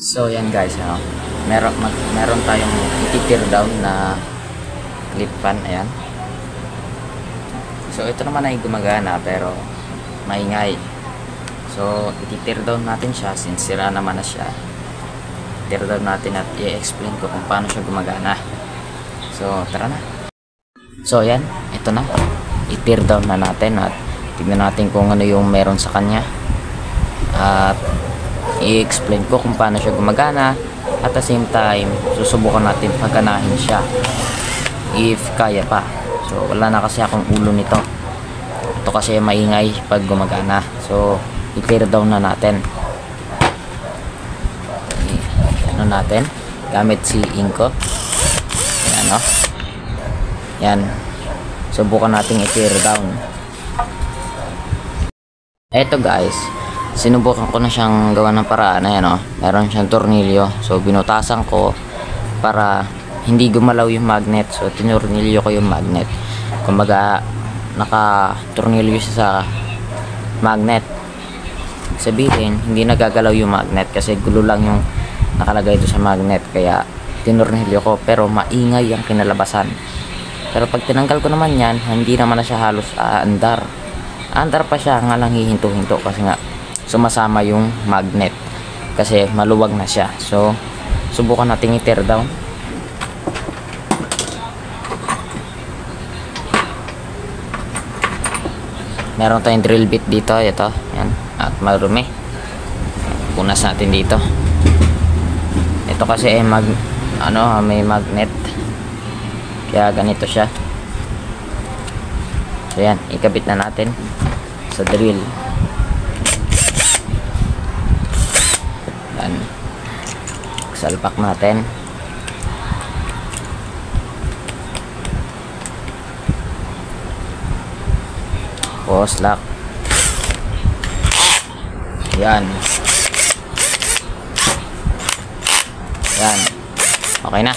So yan guys, meron tayong iti-tear down na clip fan, ayan. So ito naman ay gumagana pero maingay. So iti-tear down natin siya since sira naman na siya. Tear down natin at i-explain ko kung paano siya gumagana. So tara na. So yan, ito na. I-tear down na natin at tignan natin kung ano yung meron sa kanya. At i-explain ko kung paano siya gumagana. At the same time, susubukan natin paganahin siya if kaya pa. So wala na kasi akong ulo nito. Ito kasi maingay pag gumagana. So i-tear down na natin. Ano natin? Gamit si Inco. Ayan o. Yan. Subukan natin i-tear down. Eto guys, sinubukan ko na siyang gawa ng paraan. Ayan o, meron siyang tornilyo. So binutasan ko para hindi gumalaw yung magnet. So tinurnilyo ko yung magnet. Kumbaga naka-tornilyo siya sa magnet. Sabihin, hindi nagagalaw yung magnet kasi gulo lang yung nakalagay ito sa magnet. Kaya tinurnilyo ko pero maingay ang kinalabasan. Pero pag tinanggal ko naman yan, hindi naman na siya halos aandar. Aandar pa siya, nga lang hihinto-hinto kasi nga sumasama yung magnet kasi maluwag na siya. So subukan natin i-tear down. Meron tayong drill bit dito, ito, yan, at marumi. Punas natin dito. Ito kasi may magnet kaya ganito siya. So yan, ikabit na natin sa drill. Yan, salpak natin. Post lock. Yan. Yan. Okay na.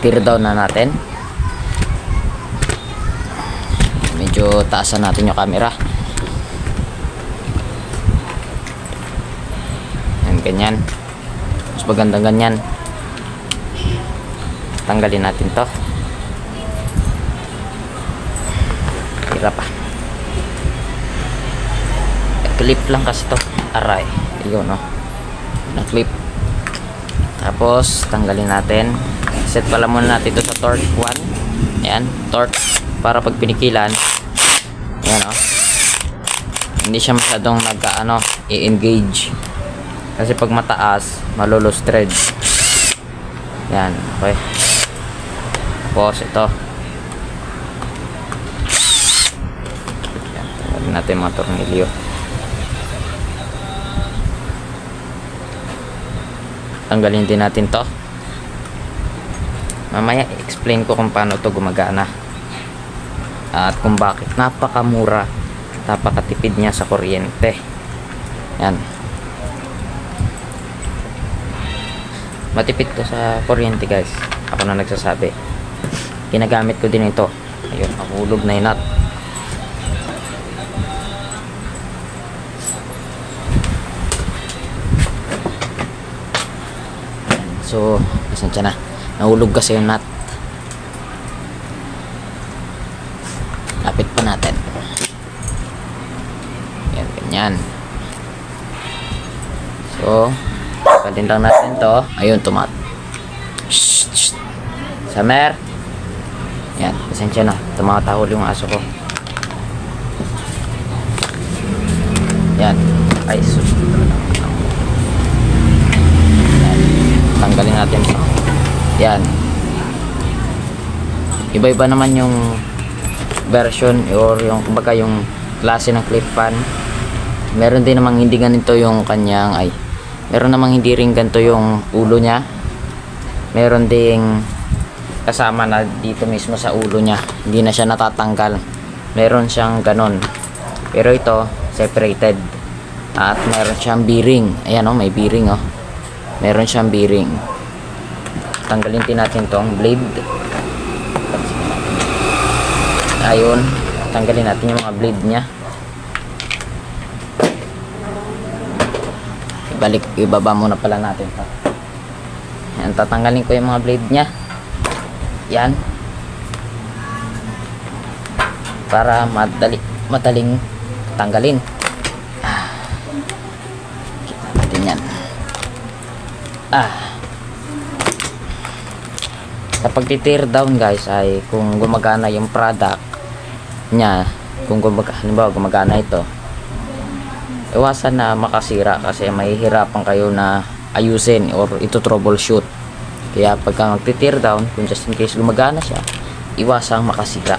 Tear down na natin. Medyo taasan natin yung camera. Yan, ganyan. Mas magandang ganyan. Tanggalin natin to. Hirap pa. Clip lang kasi to. Aray. Yun, no? Na-clip. Tapos, tanggalin natin. Set pala muna natin ito sa torque 1. Ayan, torque. Para pag pinikilan, ayan o. Hindi siya masyadong i-engage. Kasi pag mataas, malulose thread. Ayan, okay. Tapos, ito. Ayan, tanggalin natin mga tornilyo. Tanggalin din natin to. Mamaya i-explain ko kung paano to gumagana at kung bakit napakamura, napakatipid niya sa kuryente. Yan, matipid to sa kuryente guys, ako na nagsasabi. Ginagamit ko din ito. Ayun, nahulog na yung nut. So pasensya na, nahulog kasi yung nut. Lapit pa natin. Yan, ganyan. So palin lang natin to. Ayun, tumat. Summer. Yan, pasensya na, tumatahol yung aso ko. Yan, ay tanggalin natin ito. Yan, iba-iba naman yung version or yung kumbaga yung klase ng clip fan. Meron din namang hindi ganito yung kanyang meron namang hindi rin ganito yung ulo niya. Meron ding kasama na dito mismo sa ulo niya, hindi na siya natatanggal. Meron siyang ganon, pero ito separated. At meron siyang bearing. Ayan o, may bearing o. Meron siyang bearing. Tanggalin din natin tong blade. Ayun, tanggalin natin yung mga blade niya. ibaba muna pala natin to. Yan, tatanggalin ko yung mga blade nya. Yan. Para madaling tanggalin. Kita natin yan. Sa pagti-tear down guys ay kung gumagana yung product nya, kung halimbawa gumagana ito, iwasan na makasira kasi mahihirapan kayo na ayusin or ito troubleshoot. Kaya pagka magti-tear down, kung just in case gumagana siya, iwasang makasira.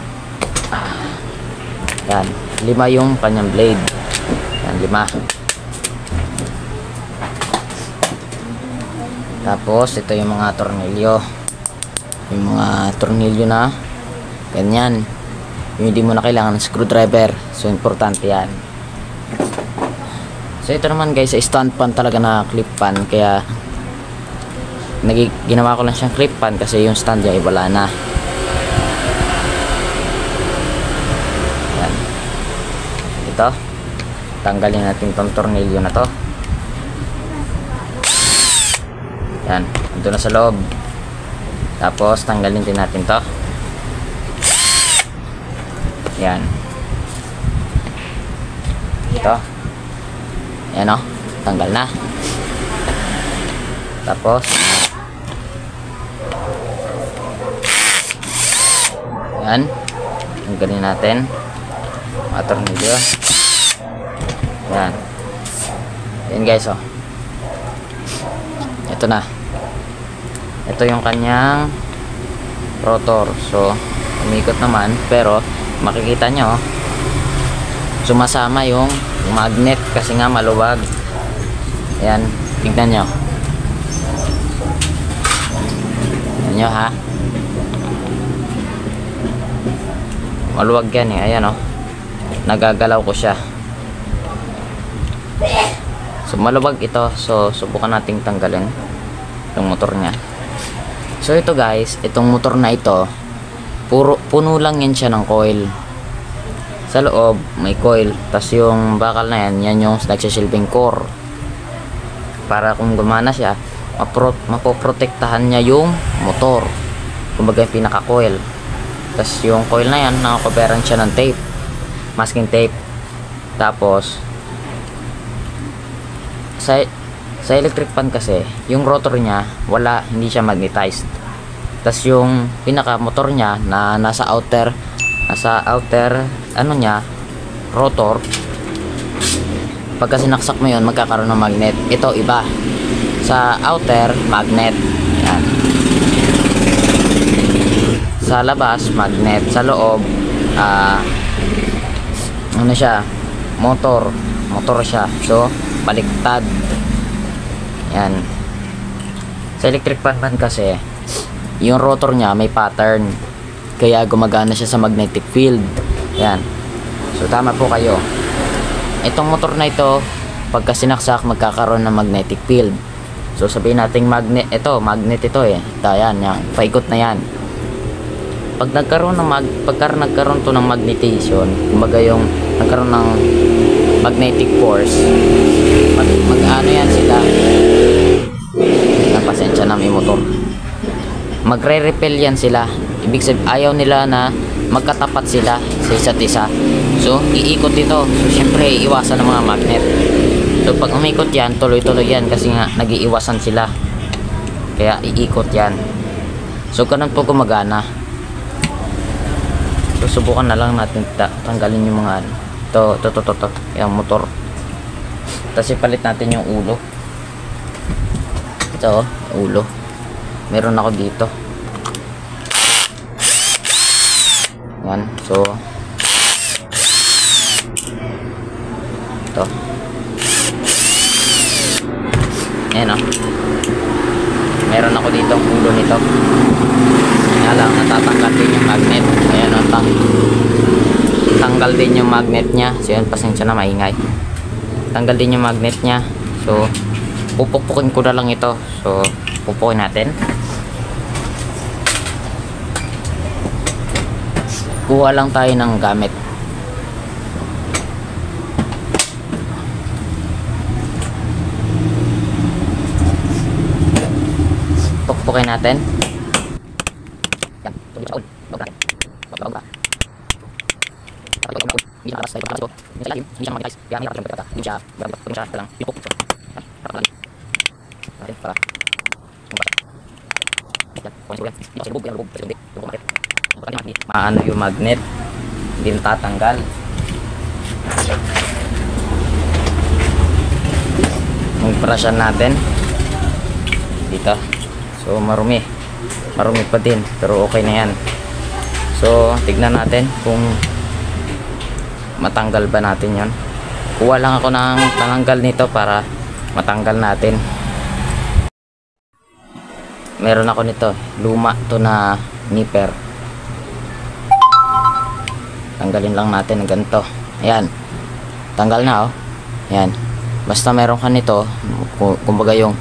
Yan, 5 yung kanyang blade. Yan, 5. Tapos ito yung mga tornilyo. Yung mga tornilyo na ganyan, yung hindi mo na kailangan ng screwdriver. So importante yan. So ito naman guys, ay stand pan talaga na clip pan. Kaya ginawa ko lang siyang clip pan kasi yung stand niya ay wala na. Yan. Ito, tanggalin natin itong tornilyo na to. Yan, ito na sa loob. Tapos tanggalin din natin to. Yan. Ito. Yan o, tanggal na. Tapos yan, tanggalin natin mga tornilyo. Yan. Yan guys o. Ito na. Ito yung kanyang rotor. So umikot naman, pero makikita nyo sumasama yung magnet kasi nga maluwag. Ayan, tignan nyo. Tignan nyo ha, maluwag yan eh. Ayan o, nagagalaw ko siya. So maluwag ito. So subukan nating tanggalin yung motor nya. So ito guys, itong motor na ito, puno lang yan siya ng coil. Sa loob may coil, tas yung bakal na yan, yan yung nagsisilbing core. Para kung gumana siya, mapoprotektahan niya yung motor. Kumbaga yung pinaka coil. Tas yung coil na yan, nakakoveran siya ng tape, masking tape. Tapos sa electric fan kasi, yung rotor niya hindi siya magnetized. Tas yung pinaka motor niya na nasa outer ano niya, rotor, pagka sinaksak mo yun, magkakaroon ng magnet. Ito iba, sa outer magnet. Yan. Sa labas magnet, sa loob ano siya, motor siya. So baliktad. Yan. Sa electric fan man kasi, yung rotor niya may pattern, kaya gumagana siya sa magnetic field. Yan. So tama po kayo. Itong motor na ito, pagka sinaksak, magkakaroon ng magnetic field. So sabihin natin magnet ito eh. Yan, paikot na yan. Pag nagkaroon to ng magnetization, kumbaga yung nagkaroon ng magnetic force, mag-ano yan sila, pasensya na, may motor, magre-repel yan sila. Ibig sabihin, ayaw nila na magkatapat sila sa isa't isa. So iikot ito. So syempre iiwasan ng mga magnet. So pag umikot yan, tuloy-tuloy yan kasi nga nag-iiwasan sila, kaya iikot yan. So ganun po gumagana. So subukan na lang natin tanggalin yung mga to yung motor. Tapos ipalit natin yung ulo. Ito, ulo. Meron ako dito. Yan. So ito. Ayan o. Meron ako dito ang ulo nito. Kaya lang natatanggal din yung magnet. Ayan o. Tanggal din yung magnet nya. So yan, pasensya na, maingay. Tanggal din yung magnet nya. So pupukpukin ko na lang ito. So pupukin natin. Kuha lang tayo ng gamit. Pukpukin natin. Yan. Tuloy sa ul. Baba natin. Baba. Hindi siya makas. Hindi siya lalim. Hindi siya mga guys. Kaya may rapat lang pagkata. Hindi siya. Hindi siya talang. Pipok. Yan. Para malalim. Natin. Para. Yan. Kunin ko yan. Hindi kasi lubog. Yan lubog. Kasi lubog. Lubog bakit. Maano yung magnet. Hindi natatanggal. Mag-brushan natin. Dito. So marumi pa din, pero okay na yan. So tignan natin kung matanggal ba natin yon. Kuha lang ako ng tanggal nito para matanggal natin. Meron ako nito, luma to na nipper. Tanggalin lang natin ng ganito. Ayan, tanggal na oh. Ayan, basta meron ka nito, kumbaga yung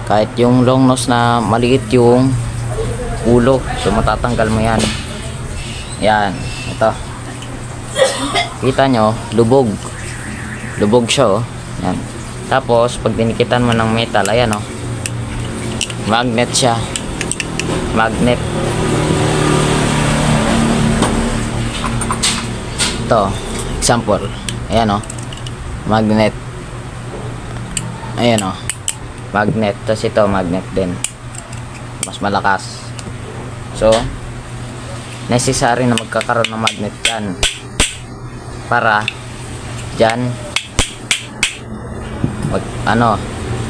kahit yung long nose na maliit yung ulo, so matatanggal mo yan. Yan, ito. Kita nyo, lubog siya oh. Yan. Tapos pag dinikitan mo ng metal, ayan oh, magnet siya, magnet. Ito, example, ayan oh, magnet. Ayan oh, magnet. Tapos ito magnet din, mas malakas. So necessary na magkakaroon ng magnet yan para dyan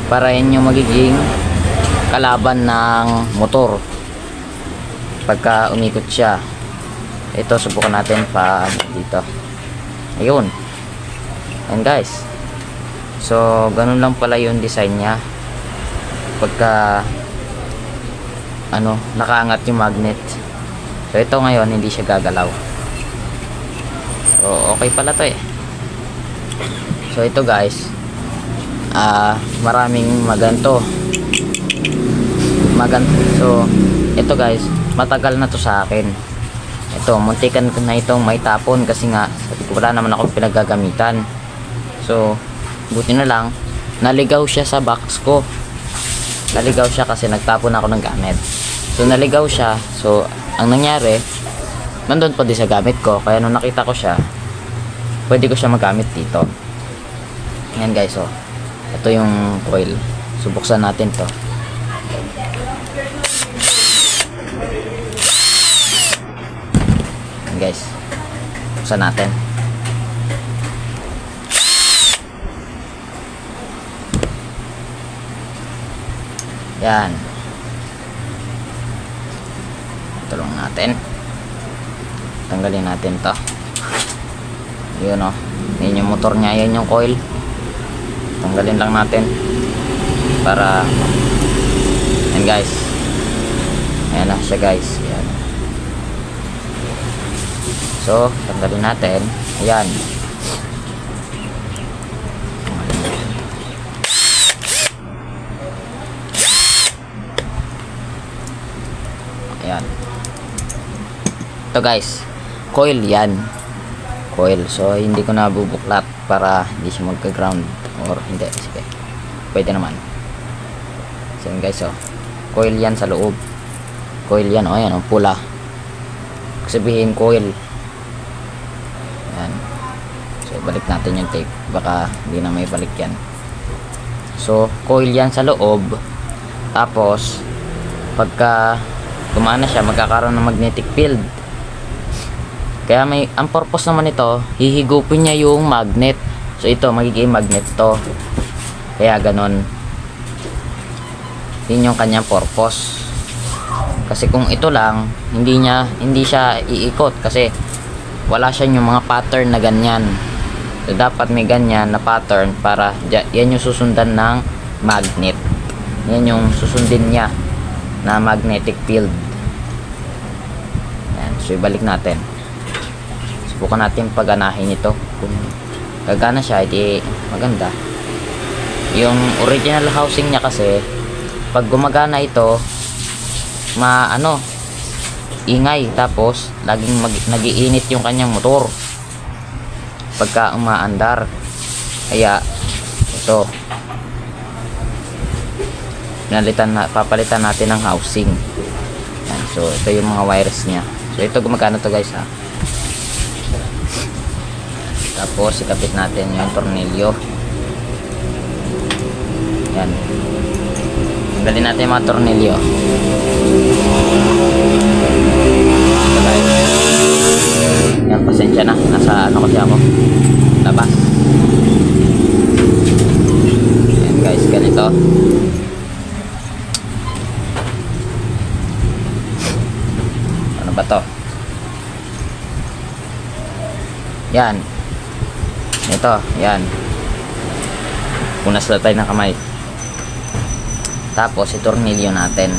para yun yung magiging kalaban ng motor pagka umikot siya. Ito, subukan natin pa dito. Ayun, and guys, so ganun lang pala yung design nya pagka nakaangat yung magnet. So ito ngayon hindi siya gagalaw. So okay pala to eh. So ito guys, maraming maganto. So ito guys, matagal na to sa akin. Ito, muntikan ko na itong may tapon kasi nga wala naman ako pinagagamitan. So buti na lang naligaw siya sa box ko. Naligaw siya kasi nagtapon ako ng gamit. So naligaw siya. So ang nangyari, nandun pa din sa gamit ko. Kaya nung nakita ko siya, pwede ko siya magamit dito. Yan guys, oh. Ito yung coil. Subuksan natin to. Yan guys, buksan natin. Yan. Tulong natin. Tanggalin natin to. Yun o. Yan yung motor niya. Yan yung coil. Tanggalin lang natin. Para. Yan guys. Ayan na siya guys. Yan. So, tanggalin natin. Ayan. Ayan. Ito guys, coil yan. Coil. So hindi ko na bubuklat para hindi siya magka-ground. Or hindi. Sige. Pwede naman. So yun guys, oh. Coil yan sa loob. Coil yan. O yan, oh, pula. Sabihin coil. Yan. So balik natin yung tape. Baka hindi na may balik yan. So coil yan sa loob. Tapos pagka gumana siya, magkakaroon ng magnetic field. Kaya ang purpose naman ito, hihigupin niya yung magnet. So ito, magiging magnet to. Kaya ganon. Yun yung kanyang purpose. Kasi kung ito lang, hindi siya iikot kasi wala siya yung mga pattern na ganyan. So dapat may ganyan na pattern para yan yung susundan ng magnet. Yan yung susundin niya na magnetic field. Yan. So ibalik natin. Subukan natin paganahin ito. Kung gagana siya, edi maganda. Yung original housing niya kasi, pag gumagana ito, ingay. Tapos laging nagiinit yung kanyang motor pagka umaandar. Kaya ito, papalitan natin ng housing. Yan. So ito yung mga wires niya. So ito gumagana to guys ha. Tapos ikapit natin yung tornilyo. Yan. Tanggalin natin yung mga tornilyo. Yan, pasensya na. Nasa ano kasi ako. Labas. Yan guys, ganito. Ano ba to? Yan. Ito, yan. Punas na tayo ng kamay. Tapos itornilyo natin.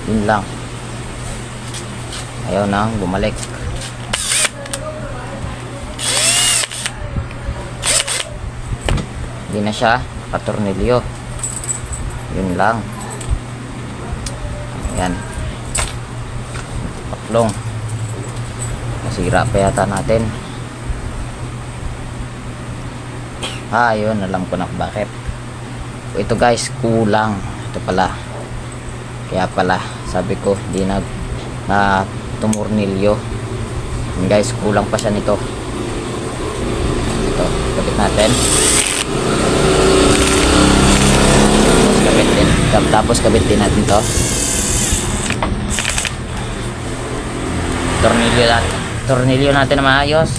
Yun lang. Ayaw na bumalik. Hindi na siya nakatornilyo. Yun lang. Ayan. Paklong. Nasira pa yata natin. Yun. Alam ko na bakit. Ito guys, kulang. Ito pala. Kaya pala, sabi ko, di na tumurnilyo. Yun guys, kulang pa siya nito. Ito, kapit natin. Tapos kabit din natin to. Tornilyo natin na maayos.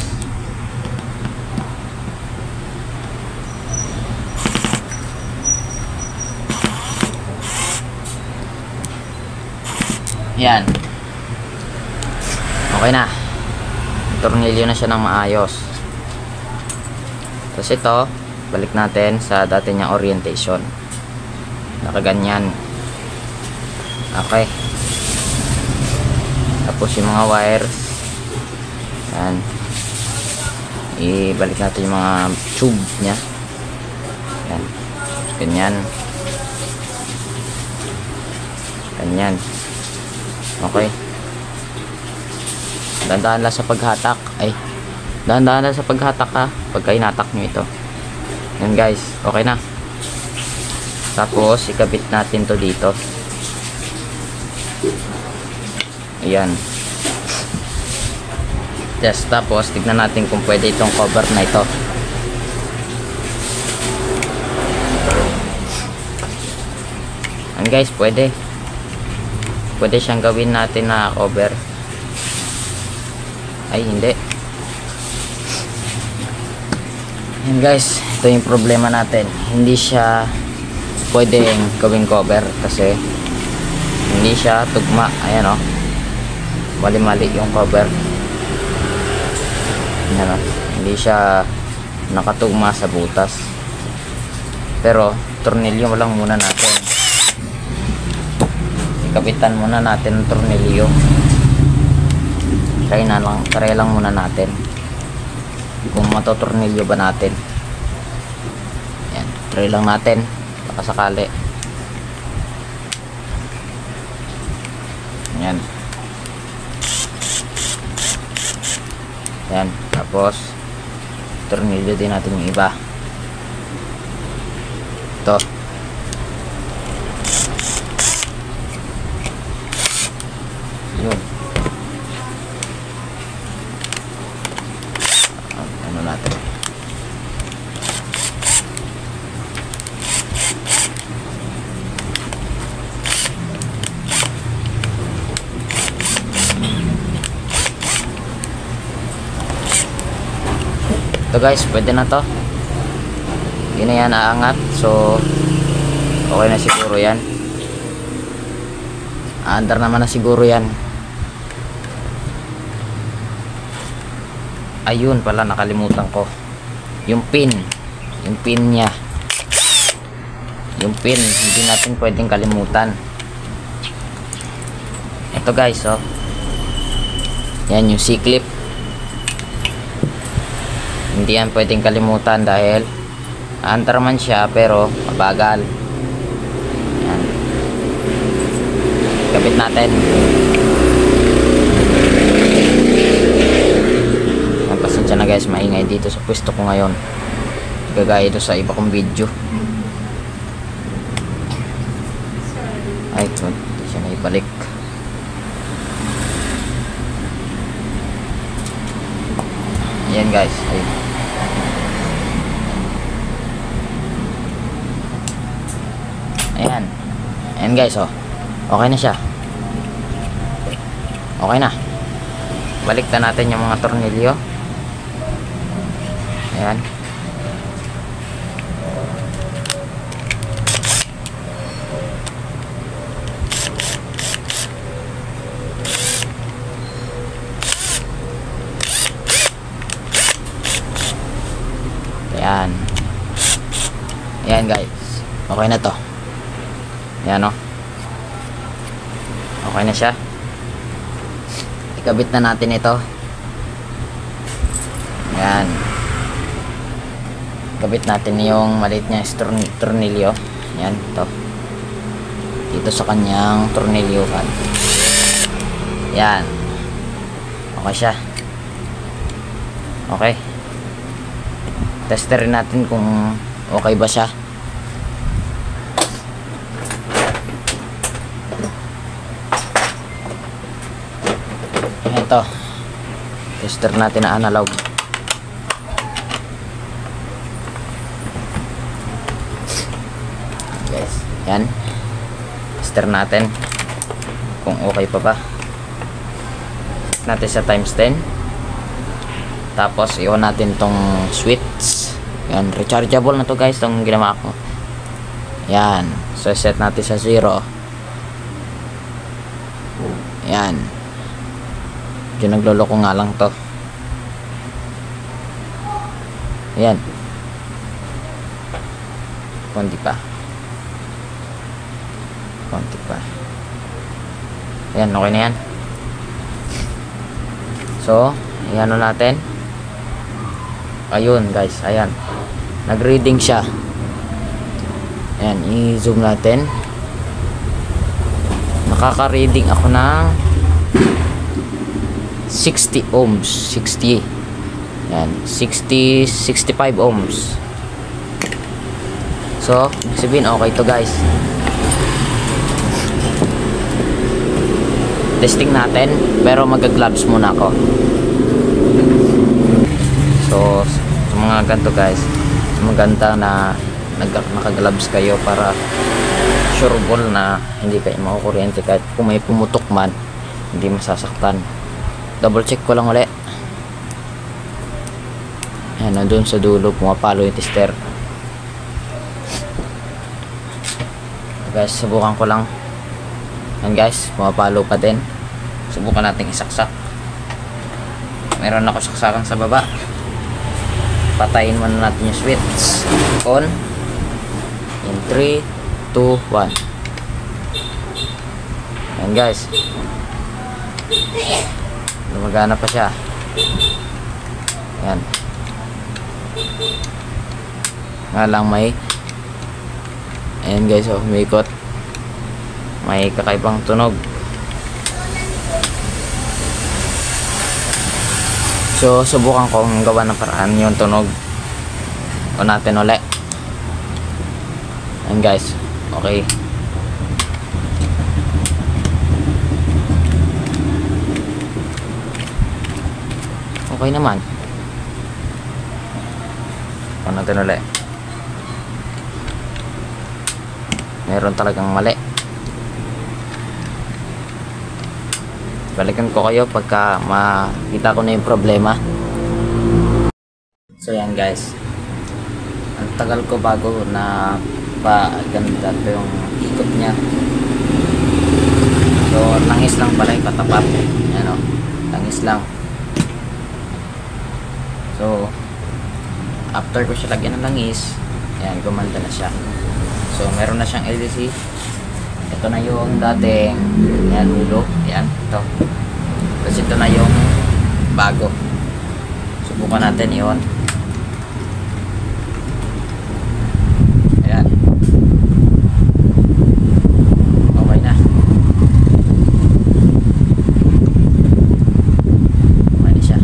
Yan. Okay na. Tornilyo na siya ng maayos. Tapos ito, balik natin sa dati niyang orientation. Nakaganyan. Okay. Tapos yung mga wires. Yan. Ibalik natin yung mga tube niya. Yan. Ganyan. Ganyan. Okay. Dahan-dahan lang sa paghatak. Ay. Dahan-dahan lang sa paghatak ha. Pagka inatak nyo ito. Yan guys. Okay na. Tapos ikabit natin to dito. Ayan. Yes, tapos tignan natin kung pwede itong cover na ito. Ayan guys, pwede. Pwede siyang gawin natin na cover. Ay, hindi. Ayan guys, ito yung problema natin. Hindi siya pwedeng gawing cover kasi hindi siya tugma. Ayan o. Mali-mali yung cover. Ayan o. Hindi siya nakatugma sa butas. Pero, tornilyo lang muna natin. Ikapitan muna natin ang tornilyo. Try lang muna natin kung matotornilyo ba natin. Ayan, try lang natin baka sakali. Ayan. Ayan, tapos tornilyo din natin yung iba. Ito. Yun. Ano natin? Ito guys, pwede na to. Yun na yan, aangat. So, okay na siguro yan. Aandar naman na siguro yan. Ayun pala, nakalimutan ko. Yung pin niya. Yung pin, hindi natin pwedeng kalimutan. Ito guys, oh. Yan yung C-clip. Hindi yan pwedeng kalimutan dahil aandar man siya pero mabagal. Yan. Kapit natin. Pasensya na guys, maingay dito sa pwesto ko ngayon. Gagaya ito sa iba kong video. Ay, ito. Hindi siya na ibalik. Ayan guys. Ayun. Ayan. Ayan guys, oh. Okay na siya. Okay na. Balik na natin yung mga tornilyo. Ayan. Ayan. Ayan guys. Okay na to. Ayan o. Okay na siya. Ikabit na natin ito. Ayan. Ikabit natin yung maliit niya tornilyo. Ayan. Ito. Dito sa kanyang tornilyohan. Ayan. Okay siya. Okay. Testerin natin kung okay ba siya. Ito. Tester natin na analog. Guys, yan. Tester natin kung okay pa ba. Natin sa times 10. Tapos iwan natin tong switch. Yan, rechargeable na to guys, tong ginawa ko. Yan, so set natin sa 0. Yan. Diyan nagloloko nga lang to. Yan. Konti pa. Konti pa. Yan, okay na yan. So, ayan natin. Ayun guys, ayan. Nag-reading siya. Ayan, i-zoom natin. Nakaka-reading ako ng 60 ohms. 60. Ayan, 60, 65 ohms. So, sabihin okay to guys. Testing natin, pero mag-gloves muna ako. So, sa mga ganito guys, maganda na naka-gloves kayo para sureball na hindi kayo makukuryente kahit kung may pumutok man, hindi masasaktan. Double check ko lang ulit. Ayan, nandun sa dulo, pumapalo yung tester. Guys, subukan ko lang. Ayan guys, pumapalo pa din. Subukan natin isaksak. Meron ako saksakan sa baba. Patayin muna natin yung switch. On. In 3, 2, 1. Ayan guys. Lumagana pa siya. Ayan. Nga lang may. Ayan guys, oh, umikot. May kakaibang tunog. So, subukan kong gawa ng paraan yung tunog. O natin ulit. Ayan guys. Okay. Okay naman. O natin ulit. Meron talagang mali. Balikan ko kayo pagka makita ko na yung problema. So yan guys, ang tagal ko bago na pa-ganda to yung ikot niya. So langis lang pala yung katapat. Yan o, langis lang. So after ko siya lagyan ng langis, yan, gumanda na siya. So meron na siyang LDC. Ito na yung dating, yan, ulo, yan, ito. Kasi ito na yung bago. Subukan natin yun. Ayan. Okay na. Okay na siya.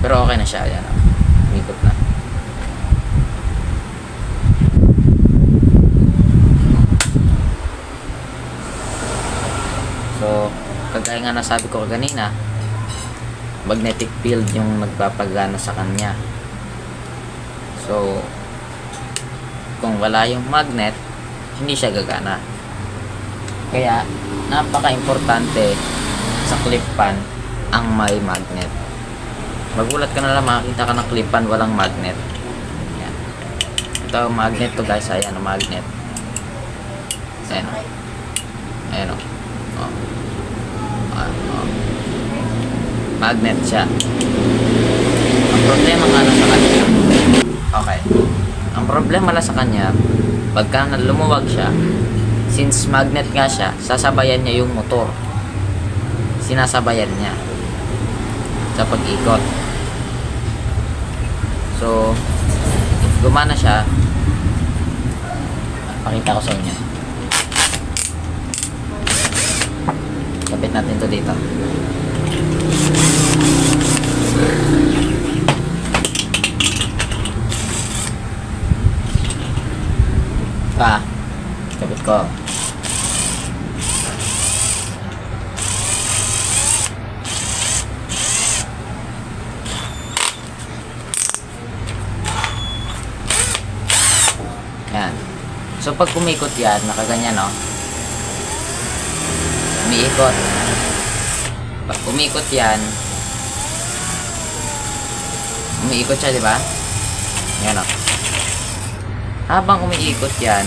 Pero okay na siya. Ayan, umikot na. So, kagaya nga nasabi ko kanina, magnetic field yung nagpapagana sa kanya. So, kung wala yung magnet, hindi siya gagana. Kaya, napaka-importante sa clip pan ang may magnet. Magulat ka na lang makakita ka ng clip pan walang magnet. Ayan. Ito magnet to guys. Ayan, magnet. Ayan. Ayan o. Magnet siya. Ang problema nga lang sa kanya. Okay. Ang problema lang sa kanya, pagka lumuwag siya, since magnet nga siya, sasabayan niya yung motor. Sinasabayan niya sa pag-ikot. So, if gumana siya, pakita ko sa inyo. Kapit natin to dito. Kapit ko. Yan. So pag kumikot yan, nakaganyan, no? Umiikot. Pag umikot yan, umiikot siya, di ba? Yan, no? Habang umiikot yan,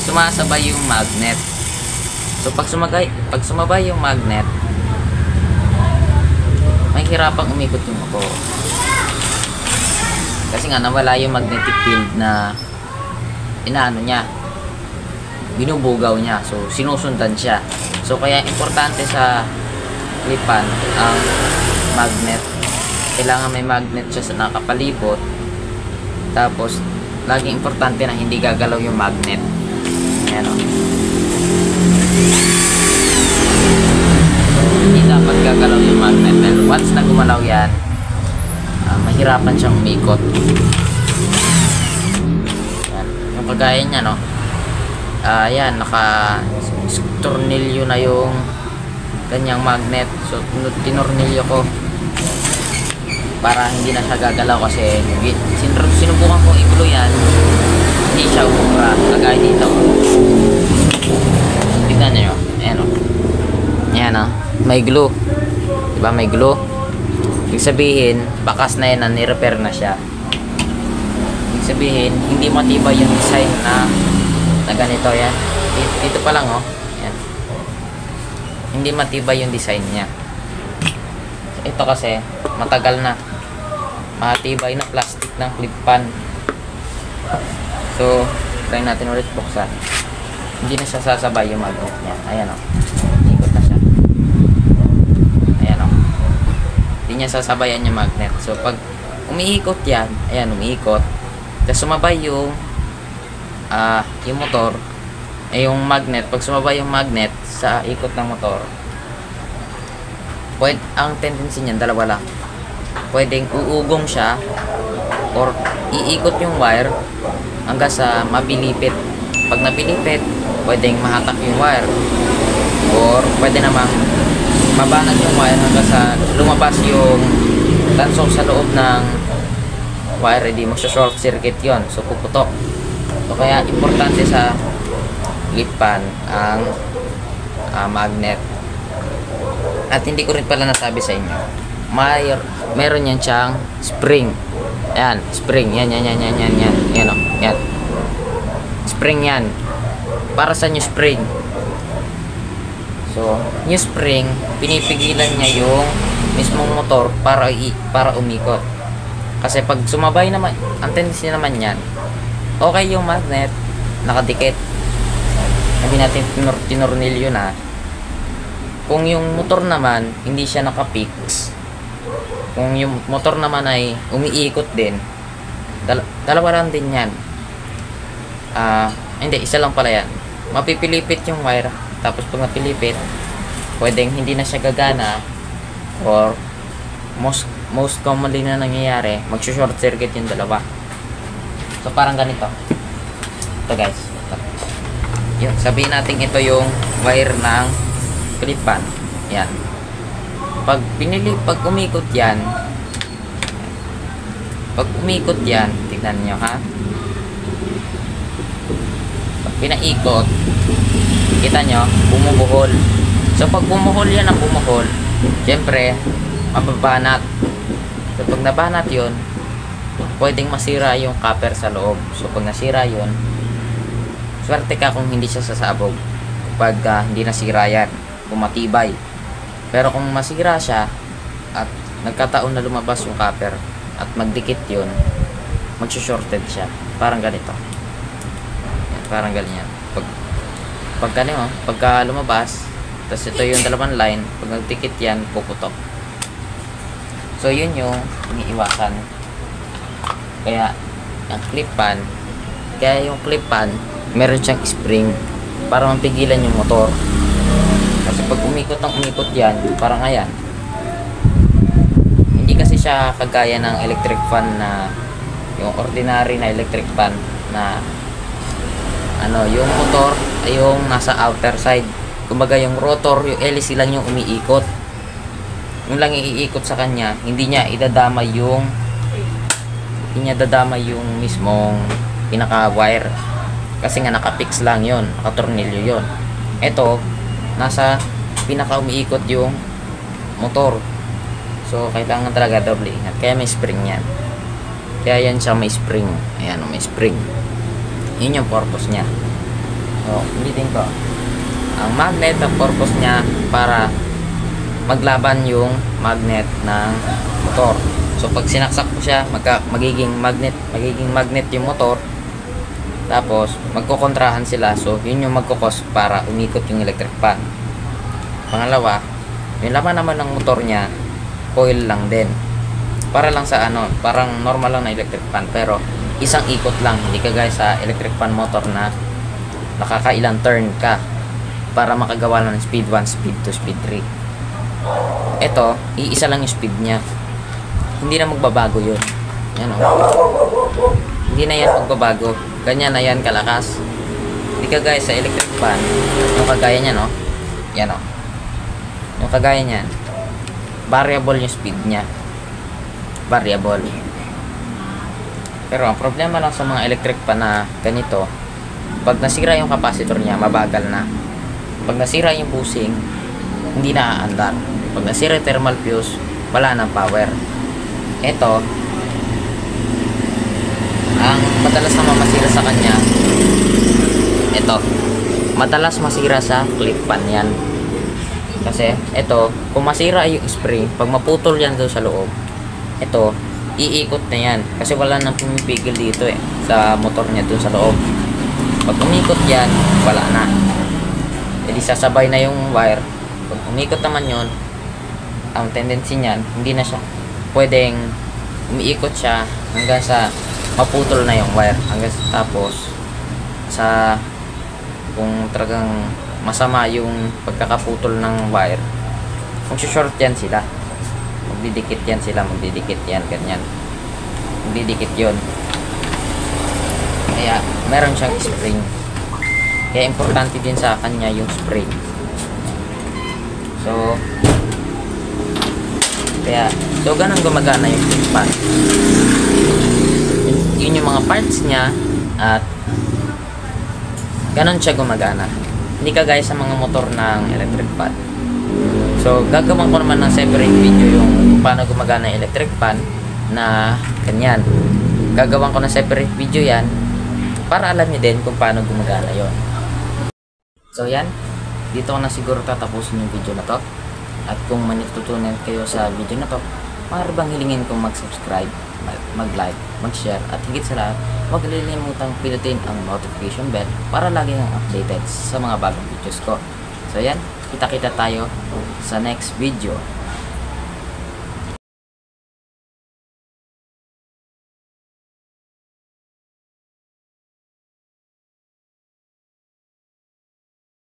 sumasabay yung magnet. So pag sumabay yung magnet, may hirapang umikot yung motor. Kasi nga nawala yung magnetic field na inaano niya, binubugaw niya. So sinusundan siya. So kaya importante sa clip-pan ang magnet. Kailangan may magnet siya sa nakapalibot. Tapos laging importante na hindi gagalaw yung magnet. Ayan, o. So, hindi dapat gagalaw yung magnet. Pero once na gumalaw yan, mahirapan siyang umikot. Ayan. Yung kagaya niya, no? Ayan, naka-tornilyo na yung kanyang magnet. So, tinornilyo ko para hindi na siya gagalaw kasi sinubukan kong i-glue yan, hindi siya umubra kagaya dito. Tignan nyo, ayan o. Ayan o, may glue, diba may glue? Ibig sabihin, bakas na yan na ni-repair na siya. Ibig sabihin, hindi matibay yung design na ganito. Yan, dito pa lang o. Ayan. Hindi matibay yung design niya. Ito kasi matagal na, matibay na plastic ng clip pan. So try natin ulit buksan. Hindi na siya sasabay yung magnet niya. Ayan o, ikot na siya. Ayan o, hindi niya sasabayan yung magnet. So pag umiikot yan, ayan umiikot, tapos sumabay yung motor, yung magnet. Pag sumabay yung magnet sa ikot ng motor, ang tendency niyan dalawa lang. Pwedeng uugong siya or iikot yung wire hanggang sa mapilipit. Pag napilipit, pwedeng mahatak yung wire or pwede namang mabanag yung wire hanggang sa lumabas yung tansok sa loob ng wire. Hindi magsa-short circuit yon, so puputok. So kaya importante sa clip pan ang magnet. At hindi ko rin pala nasabi sa inyo, meron yan siyang spring. Ayan, spring. Yan. Yan o, yan. Spring yan. Para sa yung spring? So, yung spring, pinipigilan niya yung mismong motor para umikot. Kasi pag sumabay naman, ang tendency naman yan, okay yung magnet, nakadikit. Sabi natin, tinornilyo na. Kung yung motor naman hindi siya naka-fix, kung yung motor naman ay umiikot din, dalawa lang din yan. Hindi, isa lang pala yan. Mapipilipit yung wire, tapos pag napilipit, pwedeng hindi na siya gagana or most most commonly na nangyayari, mag-short circuit yung dalawa. So parang ganito. Ito guys. Ito. Yun, sabihin natin ito yung wire ng clip pan. Yan. Pag umikot yan, tignan nyo ha. Pag pinaikot, kita nyo, bumubuhol. So pag bumuhol yan ang bumuhol, syempre, mababanat. So pag nabanat yun, pwedeng masira yung copper sa loob. So pag nasira yun, swerte ka kung hindi siya sasabog. Pag hindi nasira yan, pumatibay. Pero kung masira siya at nagkataon na lumabas yung copper at magdikit yun, magsushorted siya. Parang ganito. Yan, parang ganyan. Pagka lumabas, tapos ito yung dalawang line, pag nagdikit yan, puputok. So yun yung iniiwasan. Kaya yung clip pan, meron siyang spring para mapigilan yung motor. Kasi pag umikot yan, parang ayan. Hindi kasi siya kagaya ng electric fan na yung ordinary na electric fan na yung motor ay yung nasa outer side. Kumbaga yung rotor, yung hélice lang yung umiikot. Yung lang iikot sa kanya, hindi niya idadama yung mismong pinaka-wire. Kasi nga naka-fix lang yon, naka-tornilyo yon. Ito, nasa pinaka-umiikot yung motor. So, kailangan talaga doble ingat. Kaya may spring yan. Kaya yan siya may spring. Ayan, may spring. Yun yung purpose niya. So, ulitin ko. Ang magnet, ang purpose niya para maglaban yung magnet ng motor. So pag sinaksak ko siya, magiging magnet yung motor. Tapos magkokontrahan sila. So yun yung magkokos para umikot yung electric fan. Pangalawa, yung laman naman ng motor niya, coil lang din. Para lang sa parang normal lang na electric fan, pero isang ikot lang. Hindi kagaya sa electric fan motor na nakakailang turn ka para makagawa ng speed 1, speed 2, speed 3. Ito, iisa lang yung speed niya. Hindi na magbabago yun. Yan Hindi na yan magbabago. Ganyan na yan kalakas. Hindi kagaya sa electric fan. Yung kagaya niya, yan yung kagaya niyan, variable yung speed niya. Variable. Pero ang problema lang sa mga electric fan na ganito, pag nasira yung capacitor niya, mabagal na. Pag nasira yung bushing, hindi na aandar. Pag nasira yung thermal fuse, wala nang power. Ito, ang madalas na masira sa kanya, ito, madalas masira sa clip pan yan. Kasi ito, kung masira yung spring, pag maputol yan doon sa loob, ito, iikot na yan. Kasi wala nang pumipigil dito sa motor niya doon sa loob. Pag umikot yan, wala na. Jadi sasabay na yung wire. Pag umikot naman yun, ang tendency niyan, hindi na siya pwedeng umiikot siya hanggang sa maputol na yung wire. Hanggang sa tapos, kung talagang masama yung pagkakaputol ng wire, kung short yan sila, magdidikit yan, ganyan. Magdidikit yun. Kaya, meron siyang spring. Kaya, importante din sa kanya yung spring. So, ganun gumagana yung clip pan. Yun yung mga parts niya, at ganun siya gumagana. Hindi kagaya sa mga motor ng electric fan. So, gagawin ko naman ng separate video yung paano gumagana yung electric fan na ganyan. Gagawin ko ng separate video yan para alam niyo din kung paano gumagana yon. So, yan. Dito ko na siguro tatapusin yung video na to. At kung manitutunan kayo sa video na to, maaari bang hilingin kong mag-subscribe, mag-like, mag-share, at higit sa lahat, huwag kalilimutang pinutin ang notification bell para lagi kang updated sa mga bagong videos ko. So yan, kita-kita tayo sa next video.